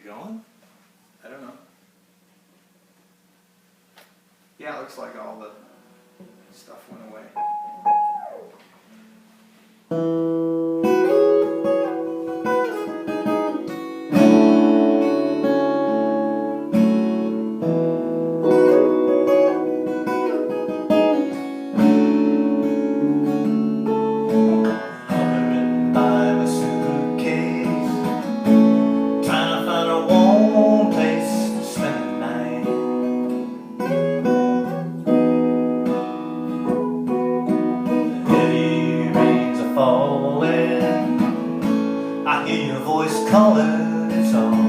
it going? I don't know. Yeah, it looks like all the stuff went away. Hovering by my suitcase, trying to find a warm place to spend the night. The heavy rains are falling, I hear your voice calling, it's all